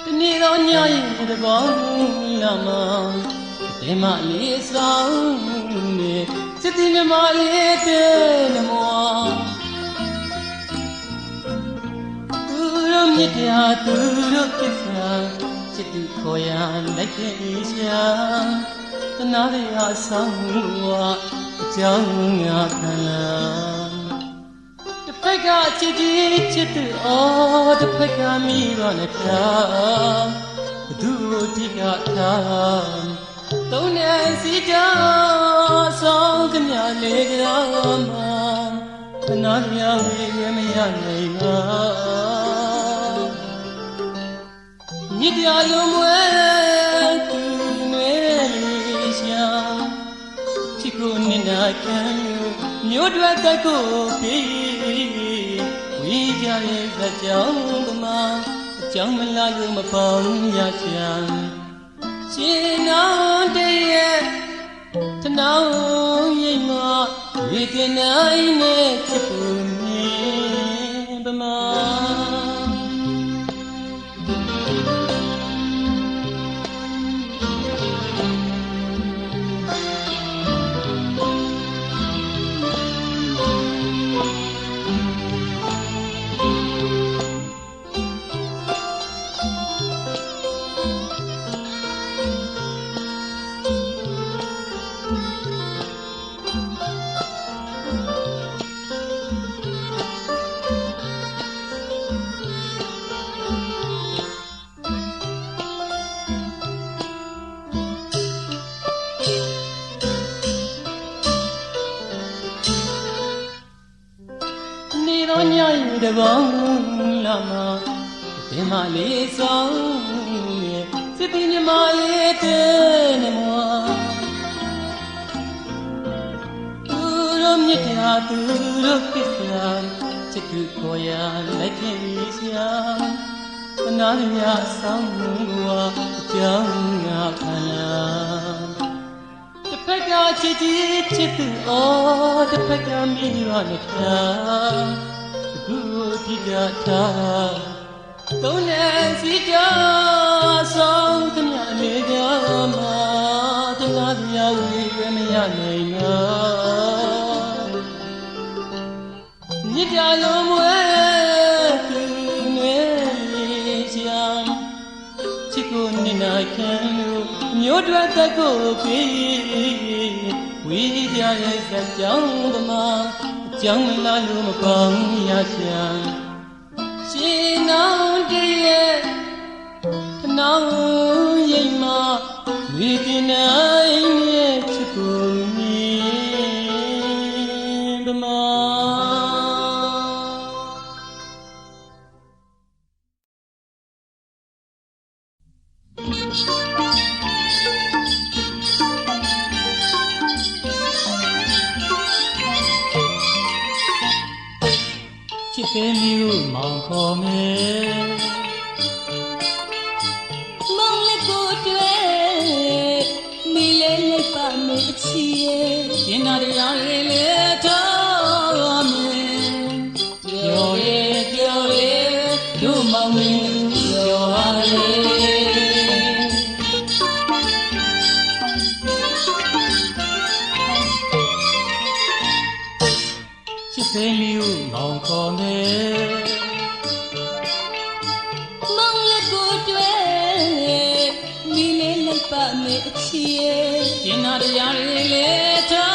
တန don't know the bone lama. They might be sound sitting in my little more. Turumita, Turukisa, Chitu Koya, like Asia. Another song, Jung Akala. The Pega Chiti, oh, the Pega me on a car. Do Tigata. Don't see ya, song can ya lay down, another young Nidia Lumwe to Malaysia, Chico Nina can you do at the copy? We just the young man, young Malayum upon Yashan. Chino day to know you we deny it to me, Bama. The bone lama, the Malay song, sitting in my little Turumita, Turukisa, Chitu Koya, like Asia. Another song, Jung Akala. The Pega Chiti, oh, the Pega me on a car. Tigata, don't see ya, song can ya make ya, the Nadia will me a name. Nidia Lumwe to Malaysia, Chico Nina can you dread the copy? We just the young man. Young Lalum upon Yashan. She now dear, now Yama, we deny it to me, the man. Chipenu Mankome Manglekote Milele Pametie Inaria Letame Yoe Dumami Yoale Chipenu Mankome Inaria Letame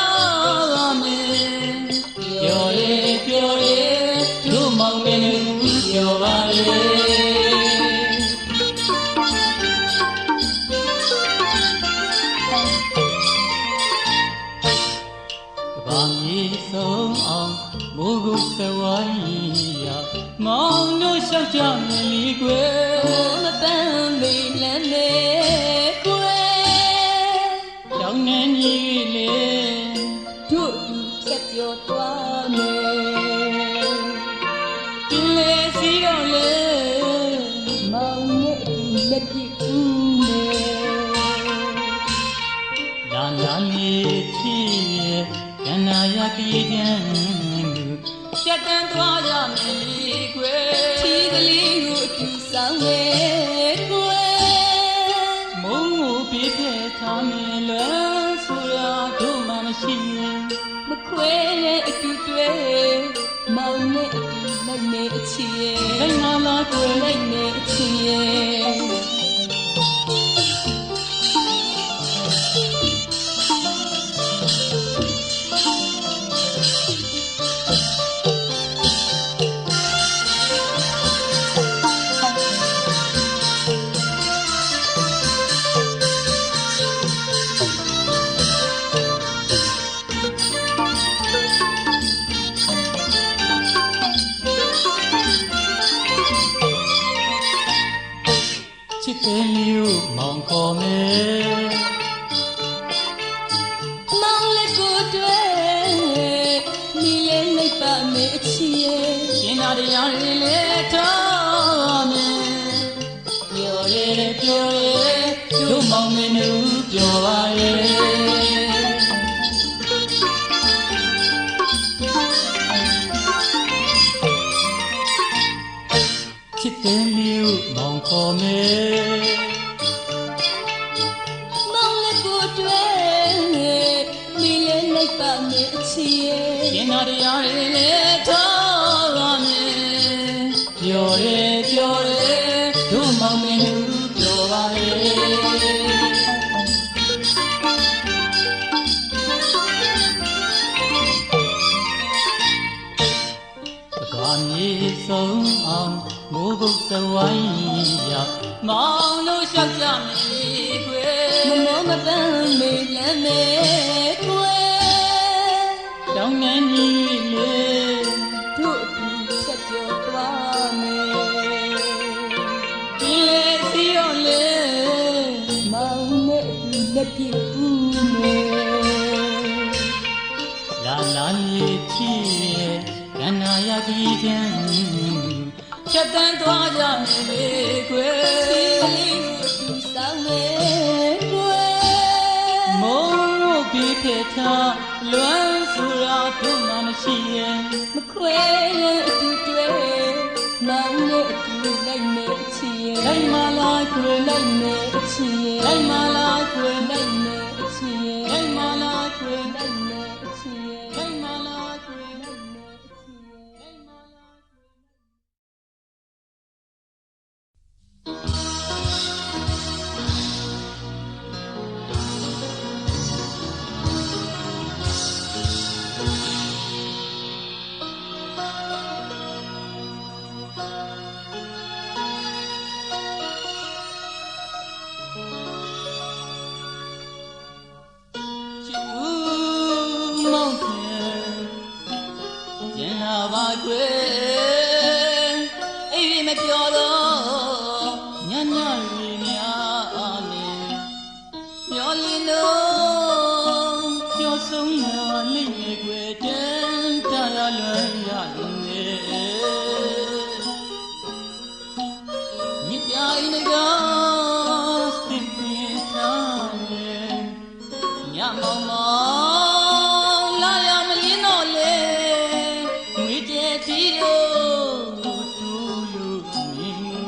Yoe Dumami Yoale Mugu Sawaiya, Mauno Shajami Gue, Mabambi Lane Gue, Young Nanny, to set your twame, Lazy Ole, Mauno Metti Danami Tea, Yanayaki. Shatan Dwaya Miligwe, Tigli, Samwe. တဲ့ အတူတွဲမောင်နဲ့အတူလိုက်နေအချစ်ရဲ့ တိုင်းမလားကွယ် လိုက်နေအချစ်ရဲ့ ချစ်တဲ့မျိုးမောင်ခေါ်မယ် မောင်လေးကိုတွဲမိလေးလိုက်ပါမယ်အချစ်ရဲ့ ရှင်သာတရားတွေလည်းထားမယ်ပြောရဲပြောရဲတို့မောင်မင်းတို့ပြောပါရဲ့ချစ်တဲ့မျိုးမောင်ခေါ်မယ် မောင်လေးကိုတွဲမိလေးလိုက်ပါမယ်အချစ်ရဲ့ ရှင်သာတရားတွေလည်းထားပါမယ်ပြောရဲပြောရဲတို့မောင်မင်းတို့ပြောပါရဲ့ဘာမြေဆုံးအောင်မိုးကုတ်စဝိုင်းရမောင်တို့ရှောက်ကြမယ်ခွေ မမောမပန်းမေလမ်းမေကွယ် တောင်းနေကြီးလေ တို့အတူဆက်ကြောသွားမယ် ဒီလေစီရောလေ မောင်နဲ့အတူလက်ပြဦးမယ် လာလာမြေချီရဲ့ကန္နာရကြီးချမ်းချက်တန်းသွားကြမယ်ခွေ သူဆောင်မယ်ကွယ် မုံပြီးဖြစ်ထားလွမ်းဆိုရာတို့မှမရှိရဲ့ မခွဲတဲ့အတူတွဲမောင်နဲ့အတူလိုက်မယ်အချစ်ရဲ့ တိုင်းမလားခွေ လိုက်မယ်အချစ်ရဲ့ တိုင်းမလားခွေ လိုက်မယ်အချစ်ရဲ့ တိုင်းမလားခွေ လိုက်မယ်အချစ်ရဲ့ တိုင်းမလားခွေ လိုက်မယ်အချစ်ရဲ့ တိုင်းမလားချစ်ဦးမောင်ပြန်ကျင်လာပါကွယ်အိမ်မပြောတော့ညညရီများအားနဲ့မျောလင်းတော့ကြောဆုံးလာလိမ့်မယ်ကွယ်တန်တရာလွန်ရလုံးနဲ့မြစ်ပြိုင်ကစင်ပြေထားတယ်ညမောင်မောင်လာရမလင်းတော့လေငွေကျဲတီတို့တူလို့မြင်မှု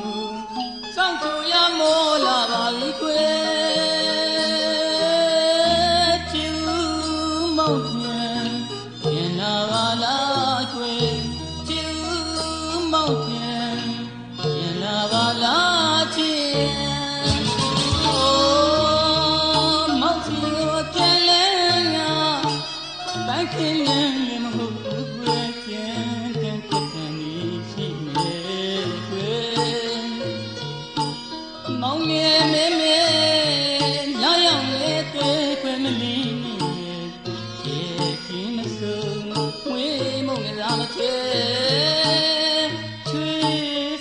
စောင့်ကြရမောလာပါလိကွယ်ချူမောင်ပြန်ပြန်လာပါလားကွယ်ချူမောင်ပြန်ပြန်လာပါလားချစ်ခင်လည်းမဟုတ်ဘူးကွယ်ကျန်တဲ့ကတန်ကြီးရှိနေကွယ်မောင်လေးမဲမဲလာရောက်လေတွေ့ခွင့်မလီရေခင်မဆုံးဝေးမုံရမချေချွေ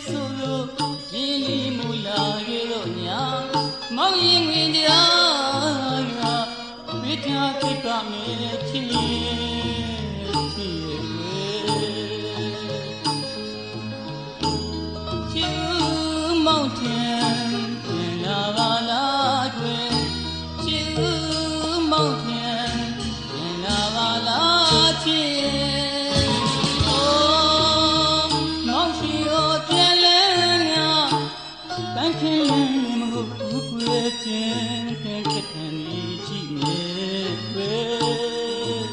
ဆိုလို့ဒီလီမူလာရေတော့ညာမောင်ရင်ဝင်ကြဝိထာခိပါမေချီမောင်ပြန်ပြန်လာပါလားကွယ်ချစ်မောင်ပြန်ပြန်လာပါလားချစ်အိုးမောင်ချီရောပြန်လဲငါပန်းခင်လည်းမဟုတ်ဘူးကွယ်ကျန်တဲ့ကတန်ကြီးရှိနေကွယ်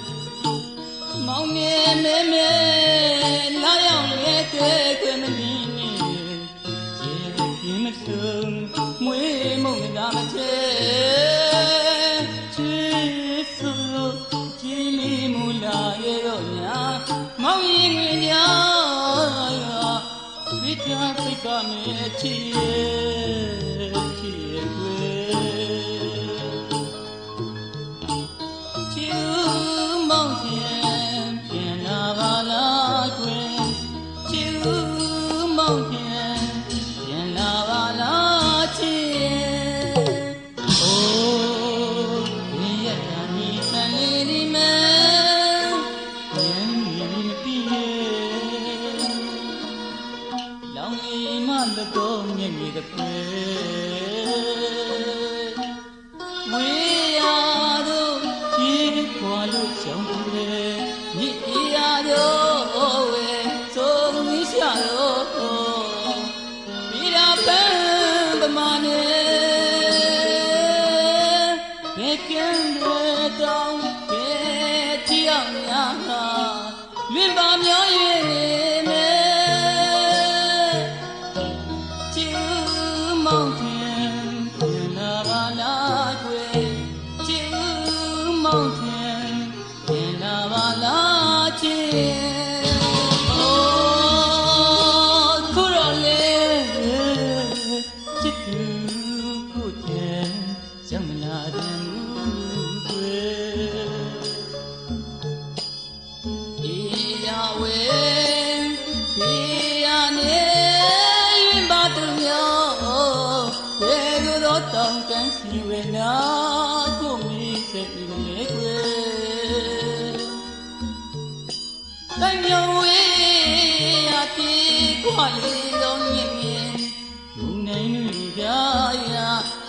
မွေးမုံသာမချေချွေးဆိုကြည်လီမူလာရဲ့တော့ညာမောင်ရင်ငွေညာဝိတာစိတ်ကမဲချီချီကွယ်ချီမောင်ပြန်ပြန်လာပါလားကွယ်ချီမောင်ပြန်ပြန်လာပါလားချီအိုးရရတာနီတန်လေးဒီမဲပြန်နေမတီးလောင်လေးမတော့မြင်နေတဲ့ပဲဝေးရတော့ကြီးခွာလို့ကြောင်းတယ်မြစ်ရတော့ဝဲသုံးမိရှာတော့ပြီးတာပန်းပမာနဲ့ဘယ်ကံတွေတောင်းဘယ်ကြည့်အောင်များလွင်ပါမျော၍မောင်ပြန်ပြန်လာပါလားကွယ်ချစ်မောင်ပြန်ပြန်လာပါလားချစ်အိုးခုတော့လေချစ်သူကိုပြန်ရောက်မလာတဲ့ကွယ်အေးရဝဲဖေးရနေရင်ပါသူမျိုးတောင်းကန်စီဝဲနာကိုမီးစက်ပြီးလေကွယ်တိုင်မြောင်ဝေးရပြေခွာလေးလုံးမြင်မြင်လူနိုင်လူကြရ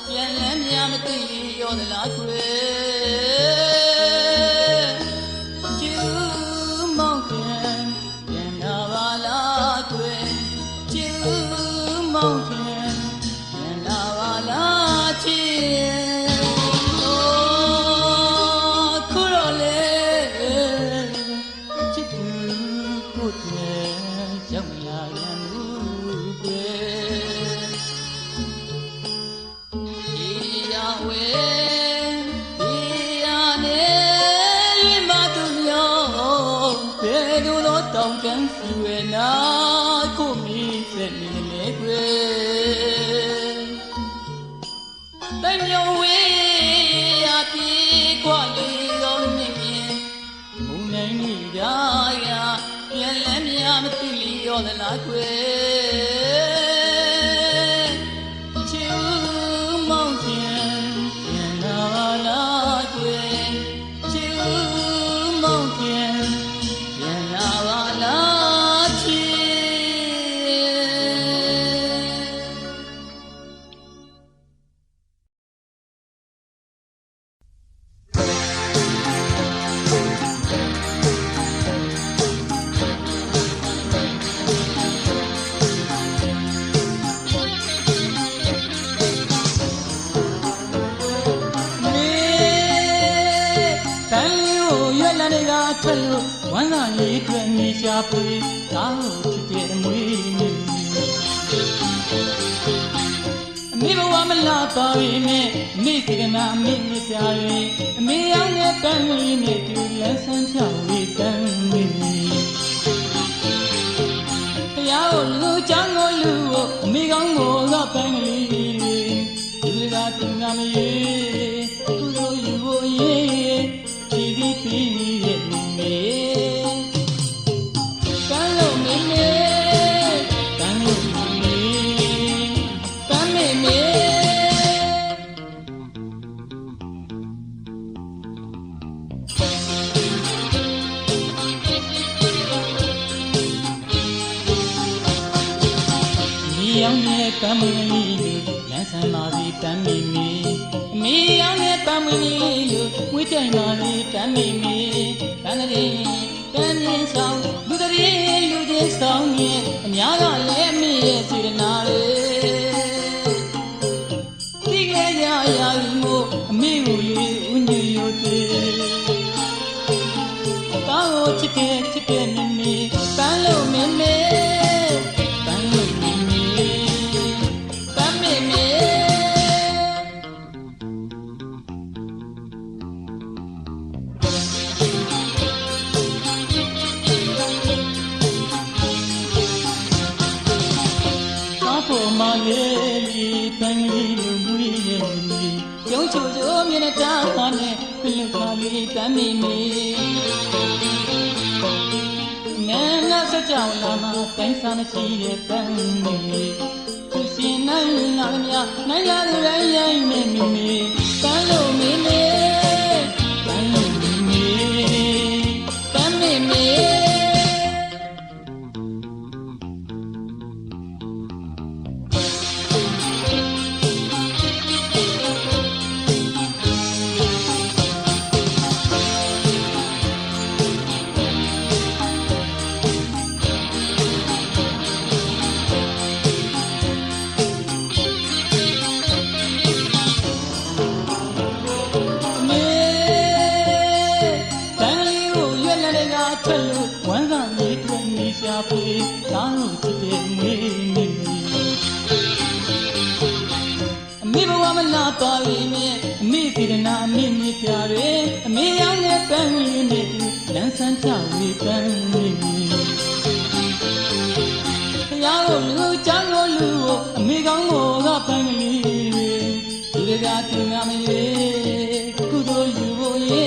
ပြန်လဲများမသိရောသလားကွယ်ကျူးမောင်ပြန်ပြန်လာပါလားကွယ်ကျူးမောင်ပြန်ပြန်လာပါလားချစ်အိုးခုတော့လေချစ်သူကိုတည်းရောက်မလာရဘူးကွယ်ဒီရဝဲဒီရနေရင်မသူမျိုးဘယ်လိုတော့တောင်းကန်စီဝဲနာကိုမီးစက်နေလေကွယ်တိုင်မြောင်ဝေးရပြေခွာလေးလုံးမြင်မြင်မုန်နိုင်နေကြရပြန်လဲများမသိလျောသလားကွယ်ချူမောင်ပြန်ပြန်လာပါလားကွယ်ချူမောင်ပြန်ပြန်လာပါလားချစ်ထွက်လို့ဝမ်းသာရေးအတွက်နေရှာပွေဒါဟုတ်ဖြစ်တဲ့အမွေမျိုးအမေဘဝမလာပါရင်နဲ့အမေစိကနာအမေနဲ့ကြာရင်အမေရောက်တဲ့ပန်းလေးနဲ့တူလန်းဆန်းချဝေးတန်းနေတရားကိုလူချောင်းကိုလူကိုအမေကောင်းကိုကပန်းကလေးလူကတူနာမရေသူတို့ယူဖို့ရေးဒီဒီပြီးရဲ့လူမေကမ်းလို့မေမေကမ်းလို့မေမေကမ်းမေမေမြေအောင်ရဲ့ပန်းမွေးလေးလမ်းဆန်းပါစီတမ်းမေမေမြေအောင်ရဲ့ပန်းမွေးလေးဝိတိုင်ပါလေတမ်းမေမေတန်းတဲ့တန်းရင်းဆောင်လူတဲ့လူချင်းဆောင်ရဲ့အများကလည်းအမေရဲ့စေတနာလေတိခဲ့ကြရာမို့အမေကိုလေဦးညွယိုသေးကောင်းကိုချစ်တဲ့မေမေတန်းလို့မေမေတန်းလို့မေမေတန်းမေမေ လူမွေးရဲ့နေကျုံချိုချိုမျက်နှာတာနဲ့ပြလူခါလေးတမ်းမိမေနာနာစကြောင်လာမှာတိုင်းစားမရှိတဲ့တမ်းမိသူရှင်နိုင်လာမြနိုင်လာသူတိုင်းရိုင်းနေမိမေတမ်းလို့မိမေတမ်းလို့မိမေတမ်းမိမေမေဘဝမလာပါပြီမြေအမေစီရနာအမေမြေပြရဲအမေရောက်တဲ့ပန်းလေးနဲ့လမ်းဆန်းချဝေပန်းလေးတရားကိုလူချောင်းကိုလူကိုအမေကောင်းကိုကပန်းကလေးလူတွေကတင်ငါမရေကုသိုလ်ယူဖို့ရေ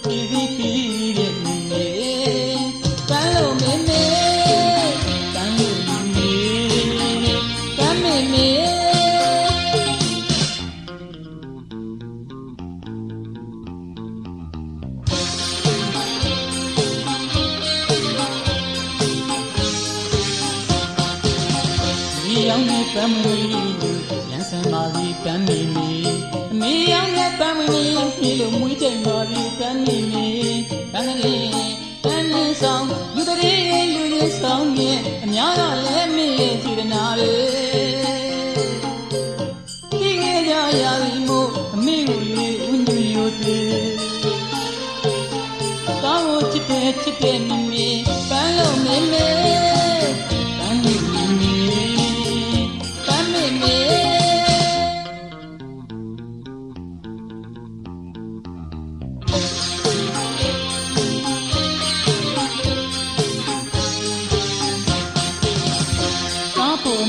ဒီဒီပြီးတဲ့မြေပန်းလို့မေမေပန်းလို့မေပန်းမေမေရောင်နဲ့ပန်းမွေးလို့ရန်ဆန်ပါပြီပန်းမီမီအမေရောင်နဲ့ပန်းမွေးလို့မွေးချိန်ပါပြီပန်းမီမီပန်းကလေးပန်းလင်းဆောင်လူတရေလူရင်းဆောင်မြဲအများကလည်းမင်းရဲ့စေတနာတွေဒီငယ်ကြရာပြီမို့အမေကိုလေးဦးညွှရိုသေးတောင်းကိုချစ်တဲ့မမီပန်းလို့မေမေပန်းမီမီ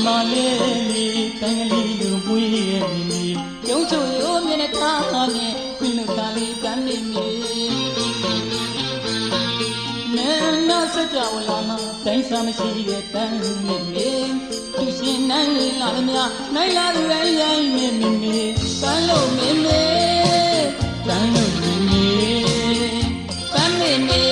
မလေးတန်ကလေးလူမွေးရဲ့နေကျုံချိုရိုးမျက်နှာထားနဲ့ခွင်လူခါလေးတမ်းမိမိနာနာစကြဝဠာမှာတိုင်းစားမရှိတဲ့တမ်းမိမိသူရှင်နိုင်လာသမျှနိုင်လာသူတိုင်းရိုင်းမိမိတမ်းလို့မိမိတမ်းလို့မိမိတမ်းမိမိ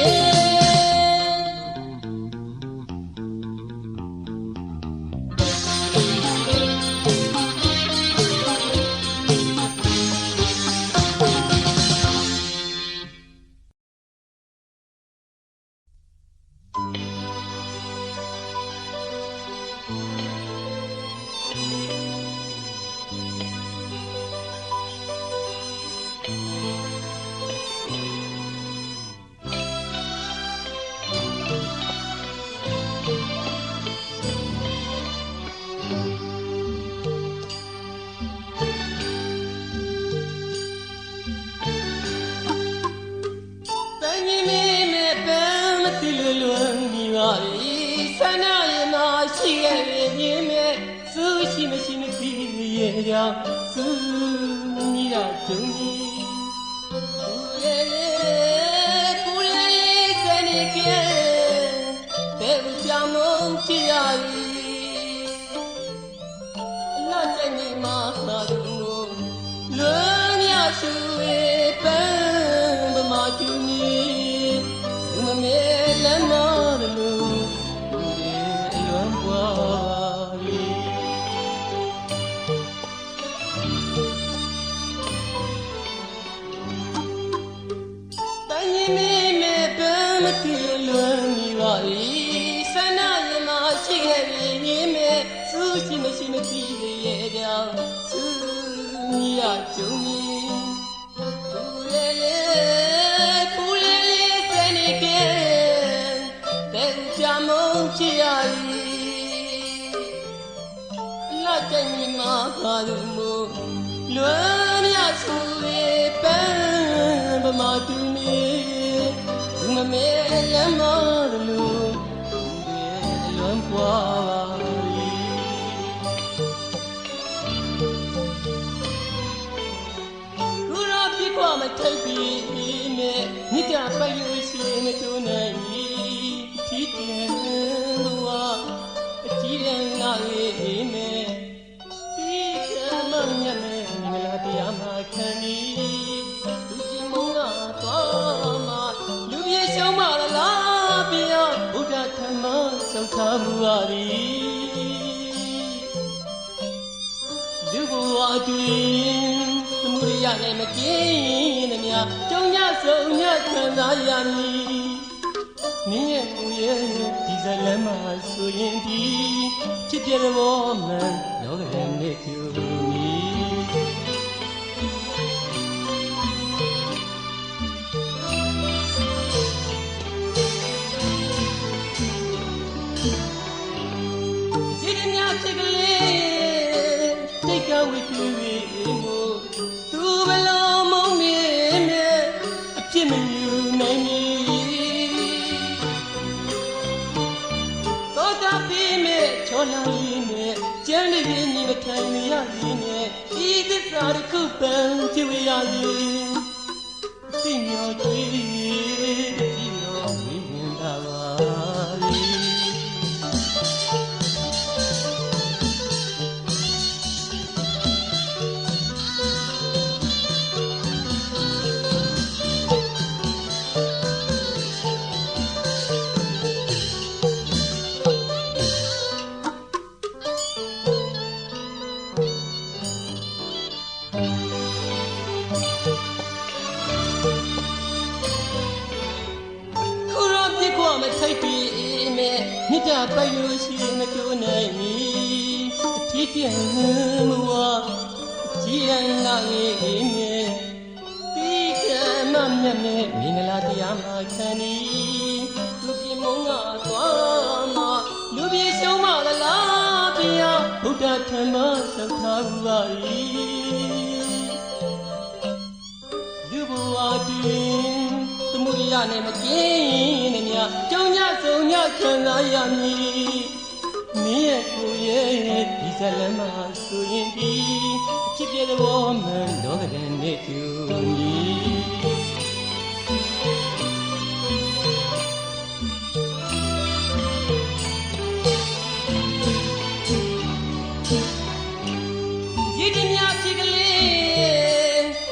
take me, Nita by you see me tonight. Teaching the war, a teaching me. Teacher, Mamma, Melodiama, Candy, Lucimonga, Toma, Lubia Shoma, Labia, Buddha Tama, some Tabuari. You are doing. Muria name again, and ya don't ya so yet can I me and we is a lemma so indeed. Chip the woman, no can make you me. Sitting out take out with you. By you, she make you name. Teaching more, Gianna, Teacher, Mamma, Minaladiama, Canny, Lucimonga, Toma, Lubi Shoma, Labia, Buddha Tamas of Tabuari. You are doing. Muria name again, and ya don't ya so ya can I am me and Kuye, is a lemma so indeed. Chip the woman, no can make you me. You didn't have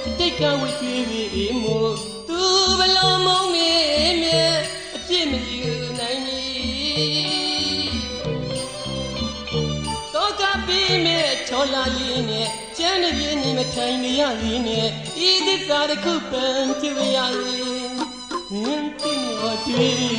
to take out with you more. Jenny, Matani, Edith are the coupon to the island. What do you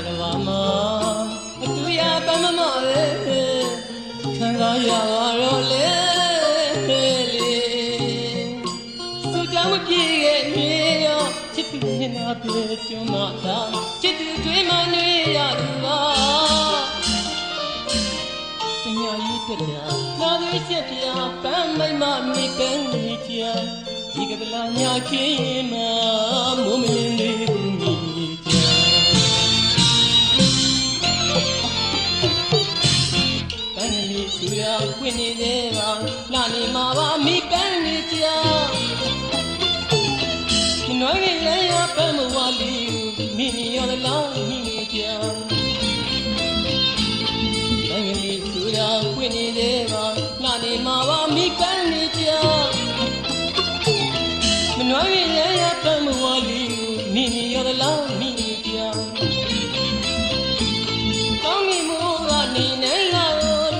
Nagavama, Tuya Bamama, Kangaya Role, Sujamuki, Chipping up to Mata, Chippy Dreamania. Mother said, my mommy, Benita, Igabella came a woman in me. Benny, Suya, Winnie, Deva, Nani, Mama, me, Benita. No, I lay up and Wally, Mini on the long, Minita. Winnie Deva, Nani Mawa, Mikanitia. Manoi lay up and Wally, Mini of the long Minitia. Tommy Murani, Nella,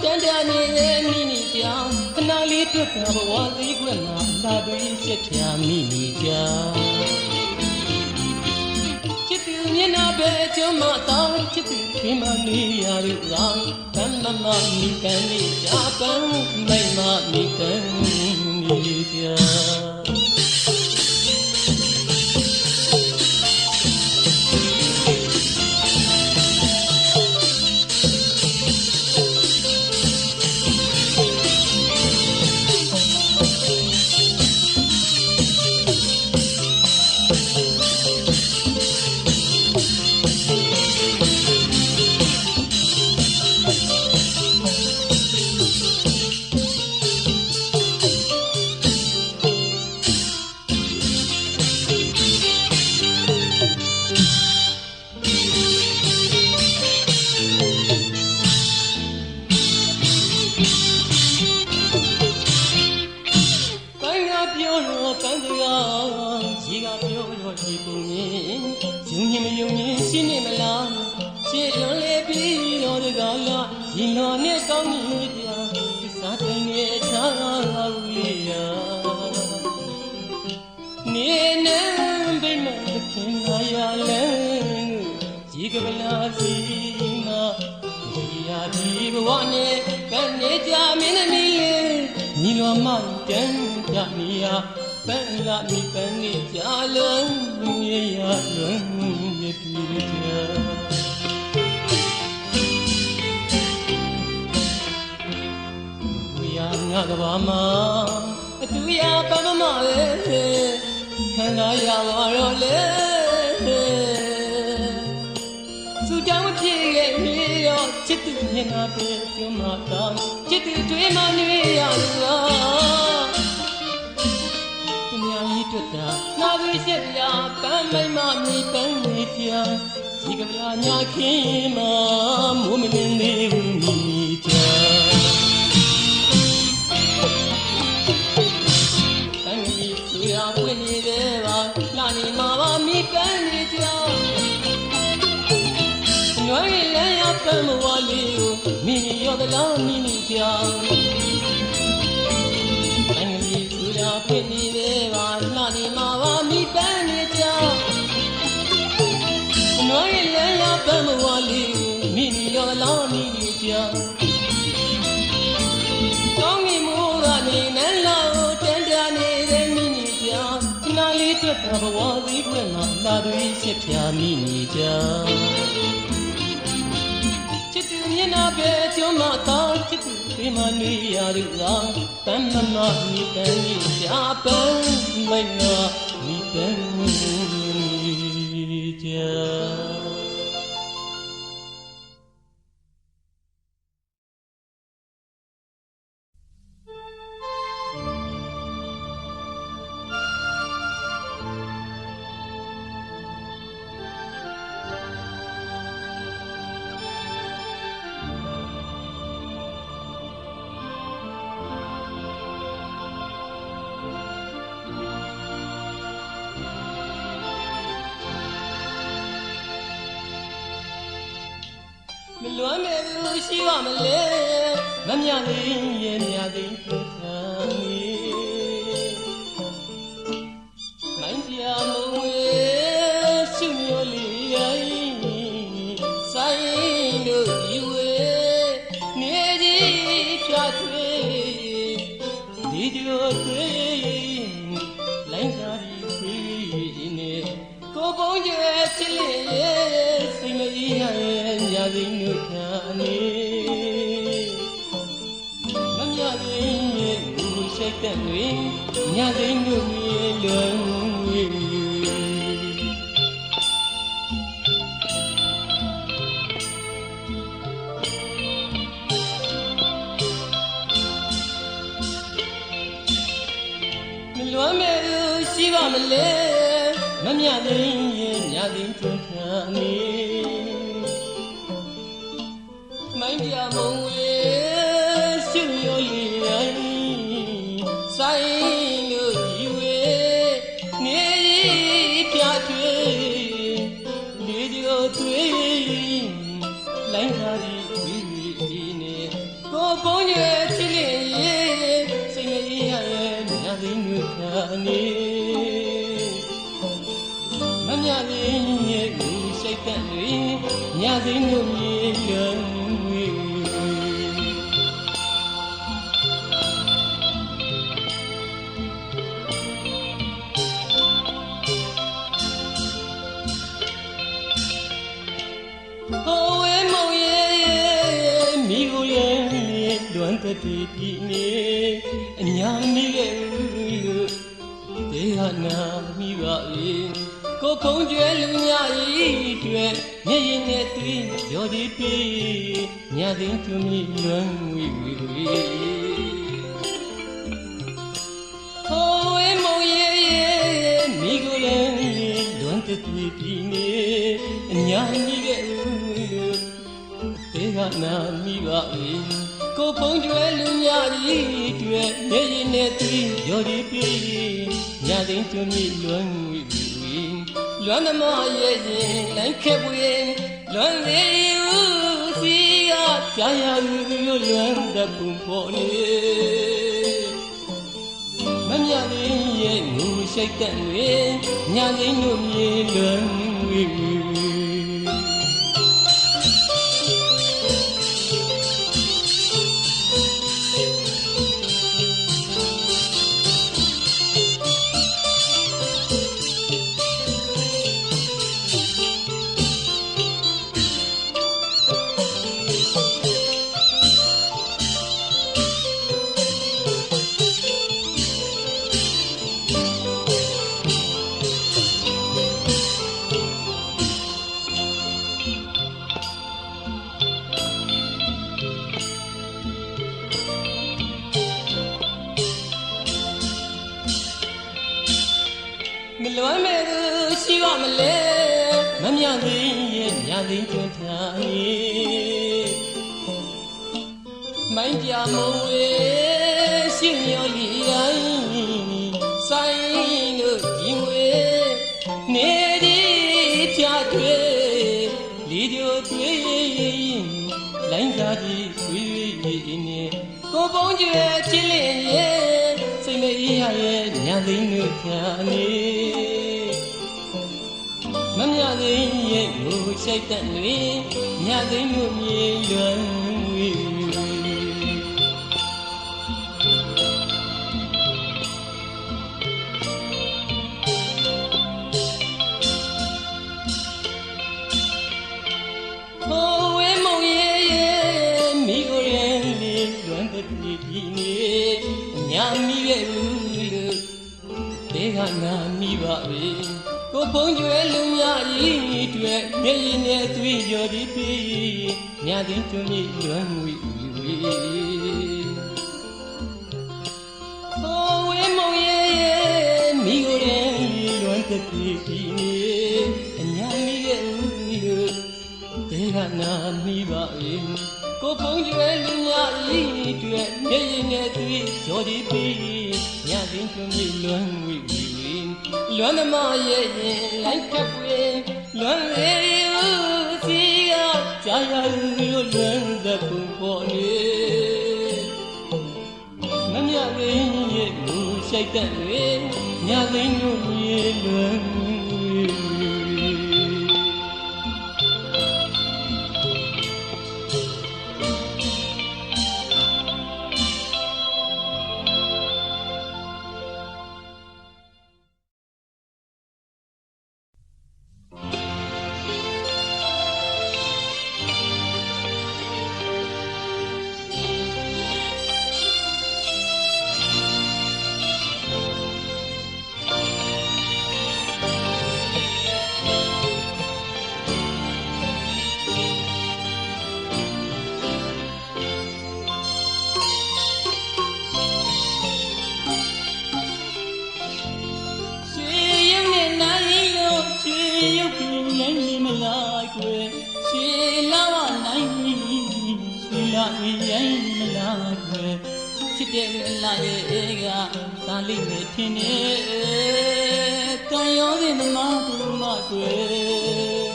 Tendani, Minitia. And I lit up a Wally Grandma, Labi Setia Minitia. Nina bet your mother, Chippy, Mania, Mama, me can eat Japan, my mommy can eat ya. Nagavama, Tuya Bamama, Kangaya Role, Sujamuki, Chitu, Yena, Yomata, Chitu, Dreamania. Navi said, my mommy, Benita, Igabella came a woman in the Unita. Winnie Deva, Nani Mama, me, Benita. No, I lay up and Wally, Mini of the long Minita. Winnie Deva, Nani Mama, me, Benita. No, I lay up and Wally, Mini of the long Minita. Tommy Murani, Nella, Tendani, Have a wally grandma, Labi Setia Minija. Chitu Nina bet your mata, Chitu, Mania, Tamama, me penny, Japan, my na, me penny. She was a lay, Mammy, Mind ya, soon you'll ညာသိမ်းတို့မြေလွန်ဝေမလွမ်းမဲ့ရှိပါမလဲမမြသိမ်းရဲ့ညာသိမ်းထွန်းခံနေမိုင်းပြမုံဝေရှုရောလီတိုင်းဆိုင်လို့ယူဝေနေပြထွေလေကျော်သွေးလိုင်းသာဒီဝီဝီနေကိုပုံးရဲ့ချစ်လင်ရဲ့စိတ်မအေးရရဲ့ညာသိမ်းတို့ခံနေမမြသိမ်းရဲ့ကိုစိတ်သက်တွေညာသိမ်းတို့မြေလွန်တီတီနေအညာမိရဲ့လို့တေဟာနာမိပါ၏ကိုဖုံးကျွဲလူညာဤတွေ့မျက်ရည်နဲ့သွေးရော်ဒီပြေးညာသိမ်းကျွမြလွမ်းဝီဝီဟိုဝဲမုံရဲ့မိကိုလည်းလွမ်းတီတီနေအညာမိရဲ့လို့တေဟာနာမိပါ၏ကိုဖုံးကျွဲလူညာဤတွေ့မျက်ရည်နဲ့သွေးရော်ဒီပြေးညာသိမ်းကျွမြလွမ်းဝီဝီလွမ်းသမားရဲ့ရင်လိုက်ခဲ့ပွေလွမ်းလေးဦးစီကကြာရယူလွမ်းတဲ့ပုံပေါ်နေမမြသေးရဲ့ငူရှိတ်တဲ့တွေညာသိမ်းတို့မြေလွမ်းဝီဝီမလွမ်းမဲ့ရှိပါမလဲမမြသိရဲ့ညာသိမ်းကျွန်းထားမိုင်းပြမုံဝေရှင်းမျောလီတိုင်းဆိုင်တို့ရင်ဝေနေဒီပြထွေလီတို့သွေးလိုင်းစားပြီးသွေးနေကိုပုံးကျဲချစ်လင်ရဲ့စိတ်မအေးရရဲ့ညာသိမ်းတို့ခံနေမမြသိမ်းရဲ့ကိုရှိတ်တဲ့တွေညာသိမ်းတို့မြေလွန်ဝေညာမိရဲ့ဦးလို့တေခါနာမိပါပဲကိုဖုံးကျွဲလူညာဤတွေ့မျက်ရည်နဲ့သွေးရော်ဒီပြေးညာသိမ်းကျွမ်းမြေလွမ်းဝီဝီဟိုဝဲမုံရဲ့မိကိုယ်ရဲ့လွမ်းတဲ့ပြေးနေအညာမိရဲ့ဦးလို့တေခါနာမိပါပဲကိုဖုံးကျွဲလူညာဤတွေ့မျက်ရည်နဲ့သွေးရော်ဒီပြေးညာသိမ်းကျွမ်းမြေလွမ်းဝီဝီလွမ်းသမားရဲ့ရင်လိုက်ခပ်ပွေလွမ်းလေးဦးစီကကြာရယူလွမ်းတဲ့ပုံပေါ်နေမမြသိမ်းရဲ့လူရှိတ်တဲ့တွေညာသိမ်းတို့မြေလွမ်း ပြီးရင်မလားကွယ်ရှေလာဝနိုင်ရွှေလာပြီးရင်မလားကွယ်ချစ်တဲ့အလားရဲ့ကသာလိမ့်မယ်ထင်တယ်ကံရောစင်သမားသူမကွယ်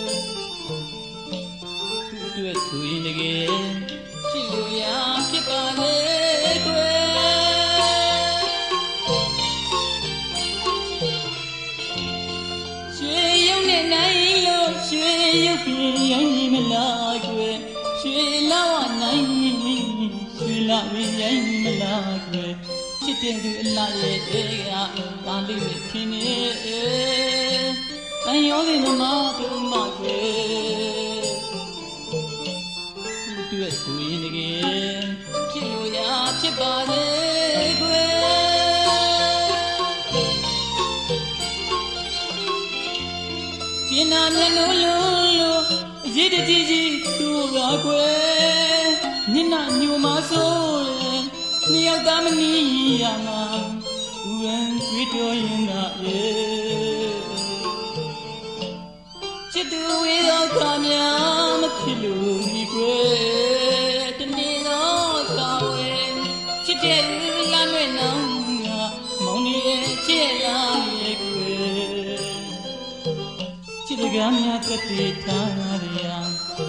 သူ့အတွက်သူရင်တကယ်ဖြစ်လို့ရဖြစ်ပါလေကွယ်ရွှေရုံနဲ့နိုင်လို့ရွှေရုပ်ပြင်းရင်မလားကွယ်ရွှေလာဝနိုင်ရွှေလာပြီးရင်မလားကွယ်ချစ်တဲ့သူအလားရဲ့ကတာလိမ့်မယ်ထင်နေအန်ရောစင်သမားသူမကွယ်သူ့အတွက်သူရင်တကယ်ဖြစ်လို့ရဖြစ်ပါလေကွယ်ကျင်နာမျက်လုံးလုံးအရေးတကြီးကြီးသူ့ကကွယ်ညနာညိုမဆိုးတယ်နှစ်ယောက်သားမနီးရမှာဦးရန်ကြွေးတော်ရင်သာချစ်သူဝေသောခါများမဖြစ်လို့ဒီကွယ်တနေ့တော့သာဝဲချစ်တဲ့လမ်းမဲ့နောင်ကမောင်နေချစ်လာရဲ့ကွယ်ချစ်တကားများကတည်းထားရ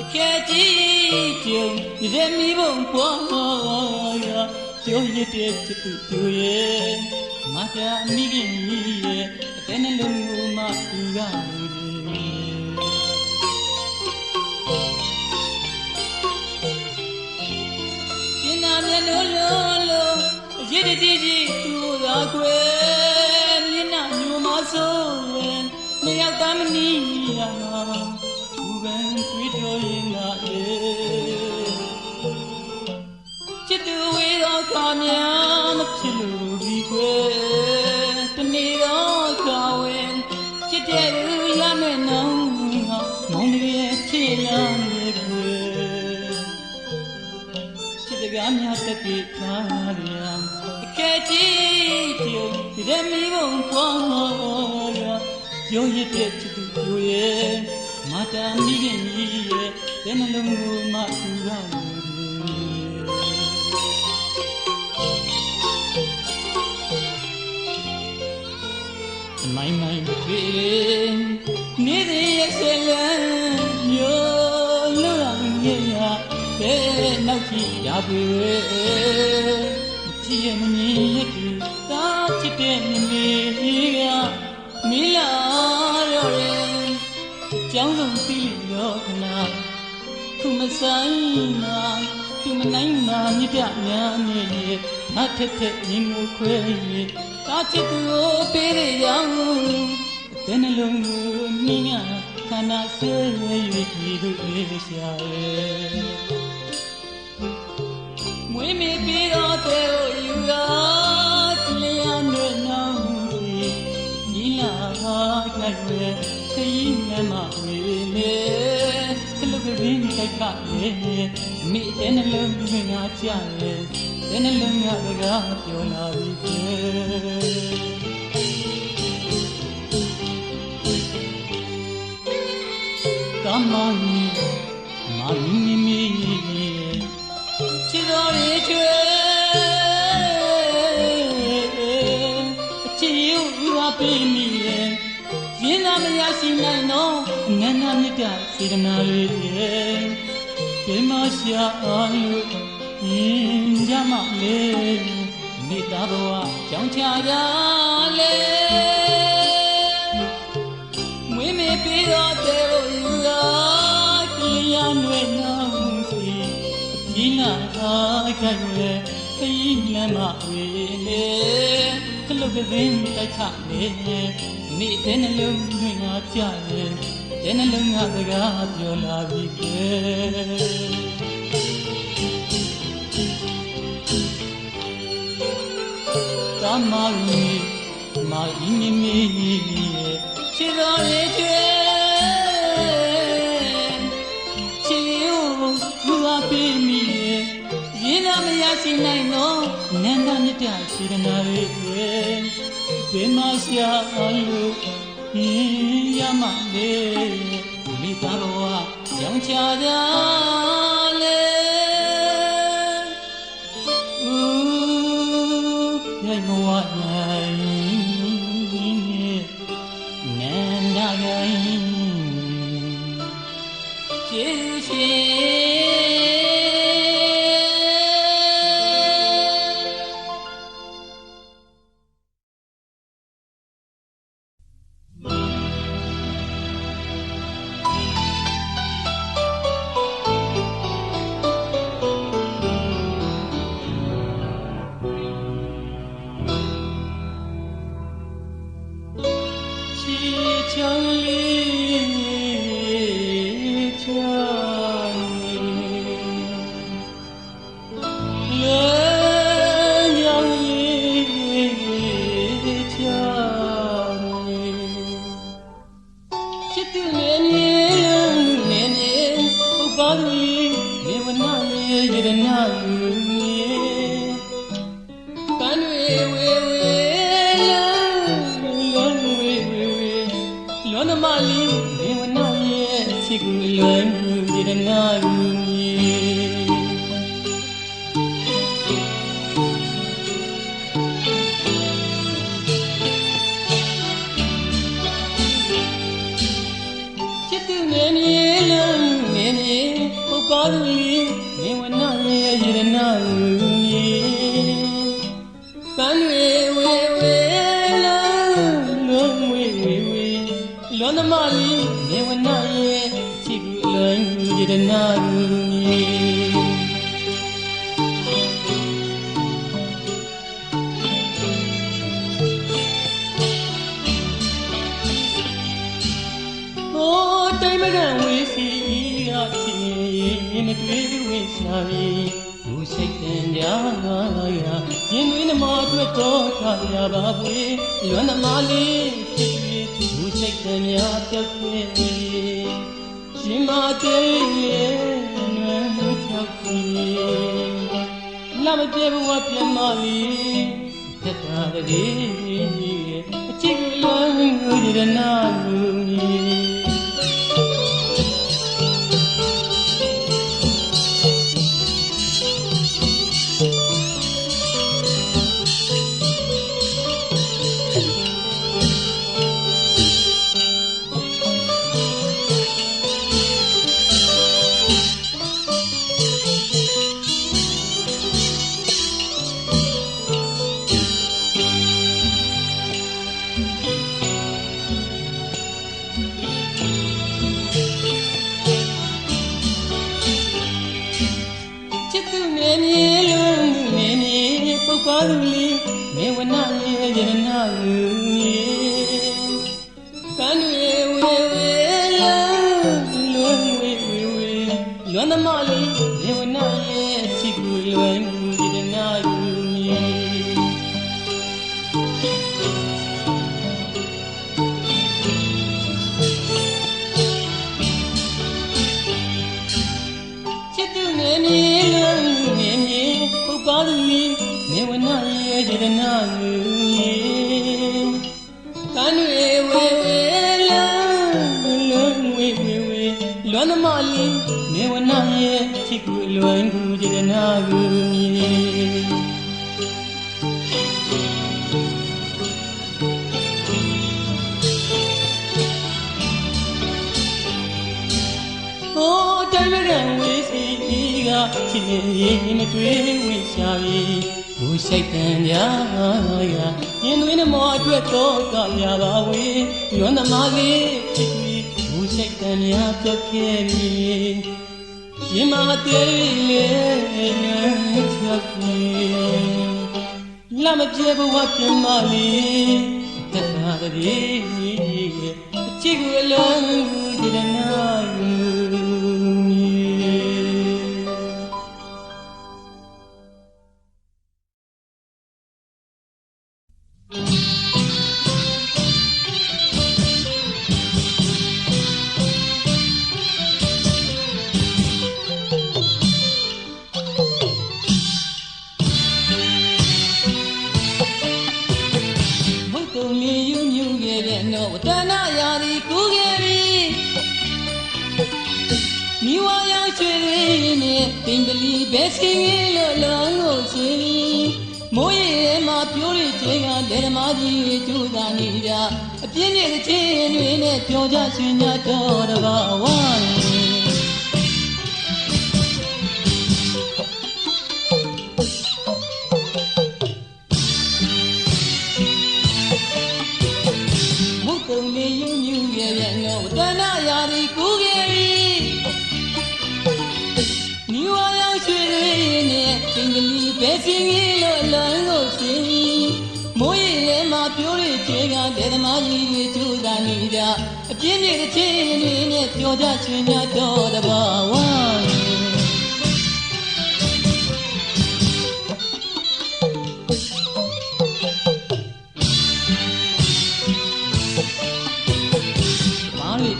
အခဲကြီးကြုံရမီဘုံပွားရပြောရတဲ့ချစ်သူတို့ရဲ့မတာမိခင်ကြီးရဲ့အတဲ့နှလုံးကိုမှသူကလူတွေကျင်နာမျက်လုံးလုံးအရေးတကြီးကြီးသူသာကွယ်မျက်နှာညိုမဆိုးရင်နှစ်ယောက်သားမနီးရမှာဦးပန်းကြွေးတော်ရင်သာချစ်သူဝေသောခါများမဖြစ်လို့ဒီကွယ်တနေ့တော့ခါဝင်ချစ်တဲ့လူရမယ့်နောင်ဟာမောင်လေးဖြစ်ရမယ်ကွယ်ချစ်တကားများတက်ပြီးခါရအကဲကြီးကြုံရမီဘုံပွားရပြောရတဲ့ချစ်သူတို့ရဲ့မတာမိခင်ကြီးရဲ့တဲ့နှလုံးကိုမှသူကမိုင်းမိုင်းတွေ့နေတဲ့ရဲ့ဆယ်လမ်းမျိုးလွတ်အောင်ရရတဲ့နောက်ကြည့်ရပြီကြည့်ရမမြင်ရတူသာချစ်တဲ့မိမိကမီလာရောရဲ့ကျောင်းဆုံးပြီးလို့ခနာခုမဆိုင်နာသူမနိုင်နာမြတ်များနေရဲ့ငါထက်ထက်ရင်ကိုခွဲရဲ့တာချစ်သူကိုပေးရအောင်တဲ့နှလုံးကိုနှင်းရခန္ဓာဆဲ၍ဒီတို့လေးရှာရဲ့မွေးမေပြီးတော့တဲ့ယူရာကလေးရနဲ့နောင်ဒီလာခိုက်ရဲ့ခရီးနဲ့မှဝေးနေကလုကရင်းတိုက်ခရဲ့မိတဲ့နှလုံးသွင်းငါကြရဲ့တဲ့နှလုံးကစကားပြောလာပြီကမ္မနီမာမီမီချစ်တော်ရဲ့ချွေအချစ်ယူရပေးမိရဲ့ရင်းသားမရရှိနိုင်တော့အနန္တမြတ်တာစေတနာလေးရဲ့ဘယ်မှာရှာအားလို့ရင်ကြမလေမိသားဘဝကြောင့်ချရလေမွေးမေပြီးတော့တဲ့ယူရာကလျာနွယ်နောင်စီအကြီးနာခိုင်ရဲ့ခရီးလမ်းမဝေးလေခလုတ်ကစင်းတိုက်ခလေမိတဲ့နှလုံးသွင်းငါကြရဲ့တဲ့နှလုံးကစကားပြောလာပြီပဲကမာမီမာအင်းမီချစ်တော်ရဲ့ချွေချစ်ယူလူအပေးမိရင်းသားမရရှိနိုင်တော့နန္ဒမြတ်တာစေတနာရဲ့ဘယ်မှာရှာလို့ ရမလေးမိသားတော်ကရောင်ချကြလေရိုက်မဝနိုင်နန္ဒကိုင်းကျေးဇူး no dana yari kugeri Niwaya chwere timbali besking lo lo chi Moye ma pyori chenga dermaji chudani ja Piene chen ne pyoja sunya to ba wa Singing along, singing. Moye ma pure chega, dead money to the Nida. A pinny chain in it, your Dutch in your daughter.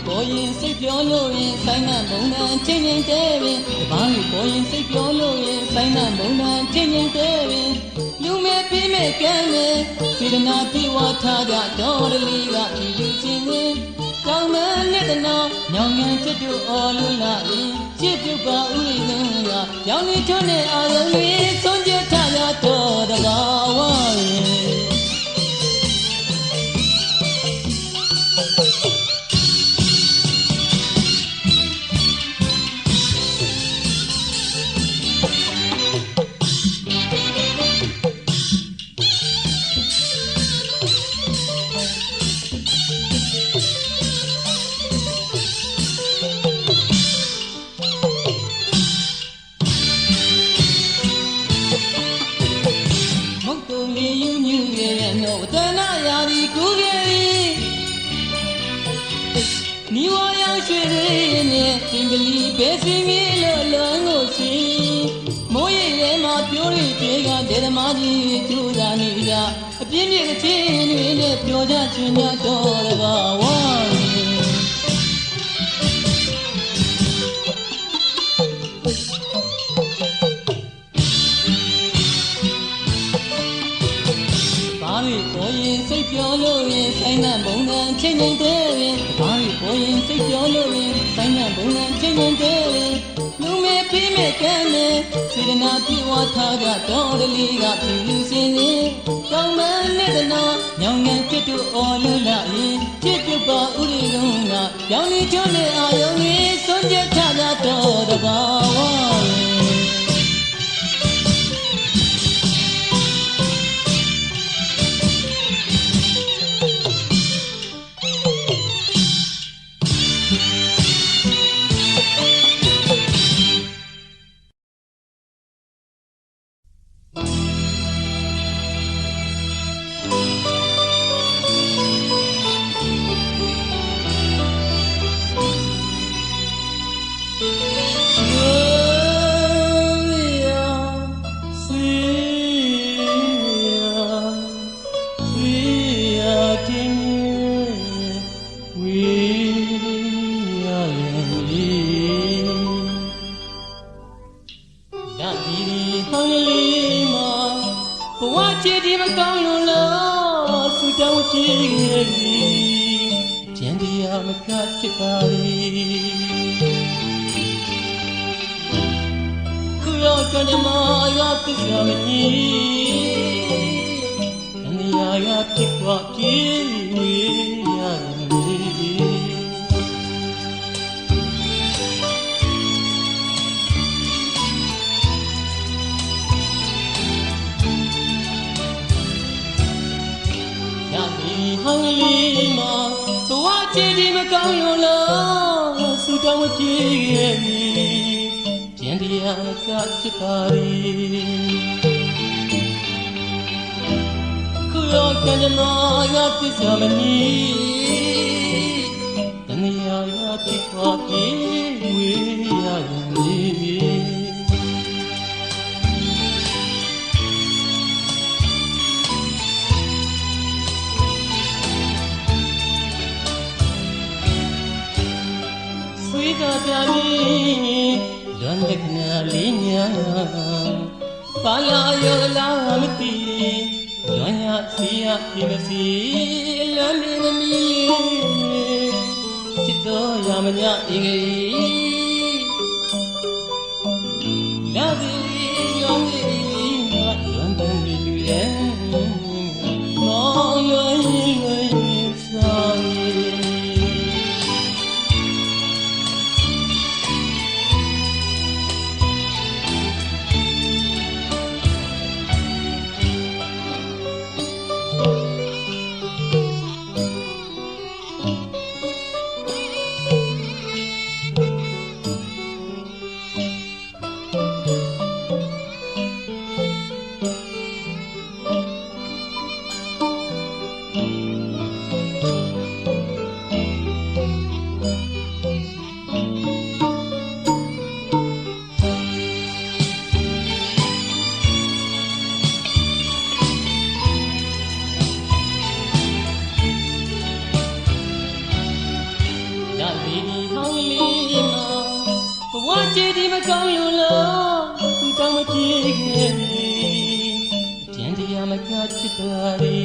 Boy, save your lawyer, sign a bone, changing David. Barry boy, save your lawyer, sign a bone, changing David. You may be making it, not be what I totally got you singing. Come and let it know, young and to do all you like. Chip you about Uya, young eternal, I only son your tire to the law. Singing along, sing. Moye ma pure chega, dead money to the Nida. A pinny chain in it, your Dutch in your daughter. Barry boy, save your lawyer, sign a bone and changing David. Barry boy, save your lawyer, sign a bone and changing David. You may be making it, sitting up you what I got totally got you singing. Come and let it know, young and fit to all you like. Chip you about Uriguna, young eternal, I only son your tana to the bar. Pala yo la mati, doña siya kimasi, la mi တော်ရမညအင်္ဂလိလာဒီရောင်းနေငါလွန်တယ်လူရဲ့မောင်ရွယ်ရွယ်ဆောင်ဘဝကြည်ဒီမကောင်းလို့လားသူတောင်းမပြေခဲ့ကျန်တရားမကချစ်ပါလေ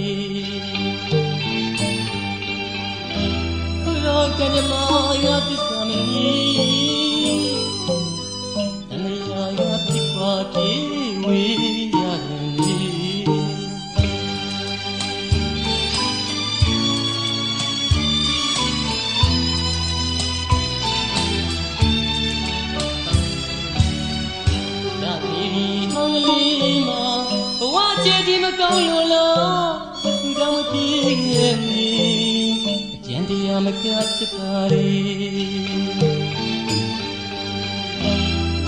ရောကညမရသစ္စာမီတဏှာရဖြစ်ပါပြေဝေးရတယ်ဘဝကြည်ဒီမကောင်းလို့လားသူတောင်းမပြေခဲ့အကျဉ်တရားမကချစ်ပါလေ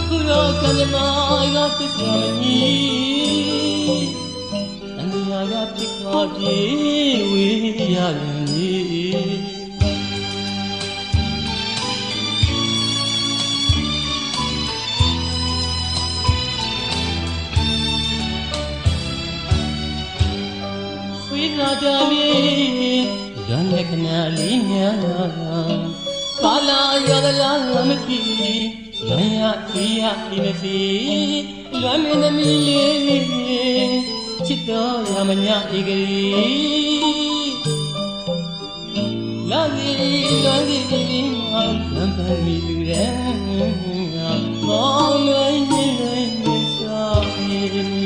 ခုတော့ကံမရသစ္စာမီအန္တရာယ်ဖြစ်ပါပြေဝေးရရင်ရာကြလေးလွန်တဲ့ခဏလေးများပါလာရကလားမသိလွန်ရသွေးရဒီမစီလွန်မင်းသမီးလေးချစ်တော်ရမညဧကလေးလာရီလွန်စီဒီငါလမ်းပန်းမီလူတဲ့မောင်ရွယ်ရွယ်ရွယ်စား